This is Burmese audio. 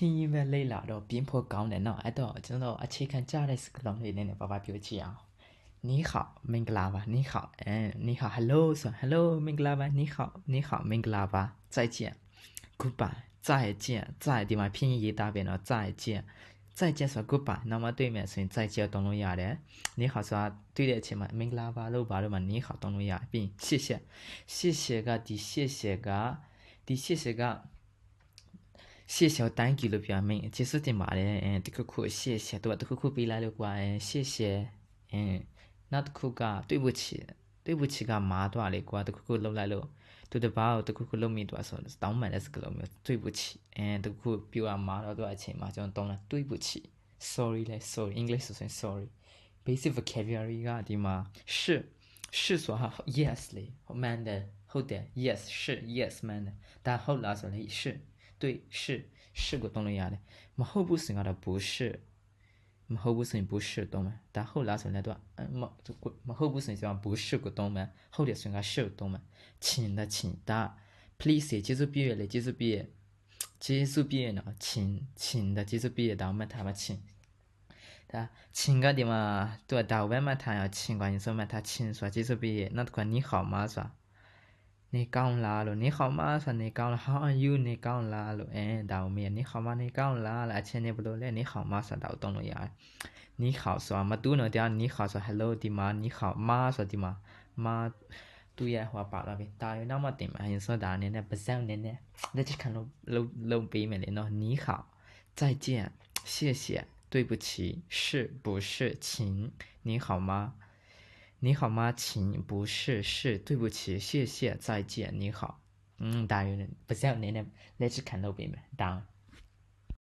拼音ပဲလေးလာတော့ပြင်းဖို့ကောင်းတယ်နော်အဲ့တော့ကျွန်တော်အခြေခံကြတဲ့စကားလုံးလေးနဲ့ပါပြောကြည့်အောင်你好မင်္ဂလာပါ你好你好 hello ဆို hello မင်္ဂလာပါ你好မင်္ဂလာပါ再见 goodbye 再见在ဒီမှာ拼音ရေးသားပြန်တော့再见再见ဆို goodbye နောက်မှတွေ့မယ်ဆိုရင်再见တုံးလို့ရတယ်你好ဆိုတာတွေ့တဲ့အချိန်မှာမင်္ဂလာပါလို့ဘာလို့မှ你好တုံးလို့ရပြီး谢谢谢谢ကဒီ谢谢က谢谢 thank you လို့ပြောမယ်ကျေးဇူးတင်ပါတယ်တခု谢谢တော့တခုပေးလိုက်လို့ကွာ谢谢နောက်တစ်ခုက对不起ကမာသွားလေကွာတခုလှုပ်လိုက်လို့သူတပားကိုတခုလှုပ်မိသွားဆိုတောင်းမှန်တဲ့စကားလုံးမျိုး对不起တခုပြောရမှာတော့အချိန်မှာကျွန်တော်တုံးလိုက်对不起 sorry လဲ sorry English ဆိုရင် sorry basic vocabulary ကဒီမှာ是ဆိုတာ yes လေမှန်တယ်ဟုတ်တယ် yes 是 yes မှန်တယ်ဒါဟုတ်လားဆိုရင်是对是ကိုတုံးလို့ရတယ်မဟုတ်ဘူးဆိုရင်ကတော့不是မဟုတ်ဘူးဆိုရင်不是တုံးမယ်ဒါဟုတ်လားဆိုရင်လည်းတော့မဟုတ်ဘူးဆိုရင်ကျွန်တော်不是ကိုတုံးမယ်ဟုတ်တယ်ဆိုရင်က是တုံးမယ်请的请ဒါ please ကျေးဇူးပြည့်ရလေကျေးဇူးပြည့်ရနော်请的ကျေးဇူးပြည့်ရဒါမှတ်ထားပါ请ဒါ请ကဒီမှာသူကဒါဝဲမှတ်ထားရ请ကရင်ဆိုမှတ်ထား请ဆိုတာကျေးဇူးပြည့်ရနောက်တစ်ခါ你好吗ဆိုတာနေကောင်းလားလို့နေ好吗ဆိုတာနေကောင်းလား how are you နေကောင်းလားလို့ဒါကိုမေးနေ好吗နေကောင်းလားအချင်းနေဘလို့လဲနေ好吗ဆိုတာတော့တုံးလို့ရတယ်你好ဆိုတာမတူးတော့တရား你好ဆိုတာ hello ဒီမှာ你好吗ဆိုတာဒီမှာမတူရဟောပါလာပြီဒါရနောက်မှတင်မှာရင်ဆိုတာအနေနဲ့ပါဇက်အနေနဲ့လက်ချခံလို့လုံးပေးမယ်လေနော်你好再见谢谢对不起是不是请你好吗你好吗请不是是对不起谢谢再见你好ဒါရပါဇက်အနေနဲ့လက်ချခံလို့ပေးမယ်ဒါ